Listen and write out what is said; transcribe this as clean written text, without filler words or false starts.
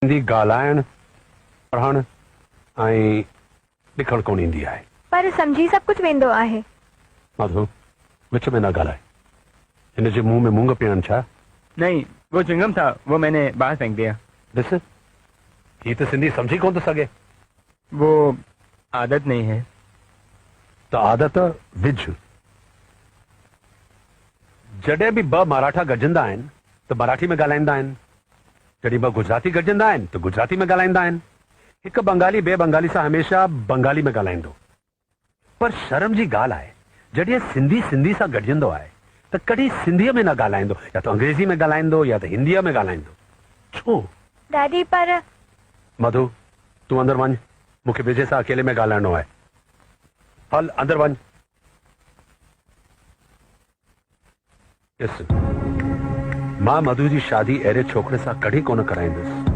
हिंदी ॻाल्हाइण पढ़ण ऐं लिखण कोन ईंदी आहे। पर समझी सब कुछ वेंदो आहे। मधु विच में न ॻाल्हाए। हिन जे मुंह में मूंग पियण छा? नहीं, वो चिंगम था, वो मैंने बाहर फेंक दिया। ॾिस ही त सिंधी समझी कोन थो सघे। वो आदत नहीं है। त आदत विझ। जॾहिं बि ॿ मराठा गॾजंदा आहिनि त मराठी में ॻाल्हाईंदा आहिनि, जॾहिं ॿ गुजराती गॾजंदा आहिनि त गुजराती में ॻाल्हाईंदा आहिनि। हिकु बंगाली ॿिए बंगाली सां हमेशह बंगाली में ॻाल्हाईंदो। पर शर्म जी ॻाल्हि आहे, जॾहिं सिंधी सिंधी सां गॾजंदो आहे त कॾहिं सिंधीअ में न ॻाल्हाईंदो, या त अंग्रेज़ी में ॻाल्हाईंदो या त हिंदीअ में ॻाल्हाईंदो। छो? डैडी पर मधु तूं अंदर वञ, मूंखे विजय सां अकेले में ॻाल्हाइणो आहे। हल अंदर वञ। ॾिस मां मधु जी शादी अहिड़े छोकिरे सां कॾहिं कोन कराईंदुसि।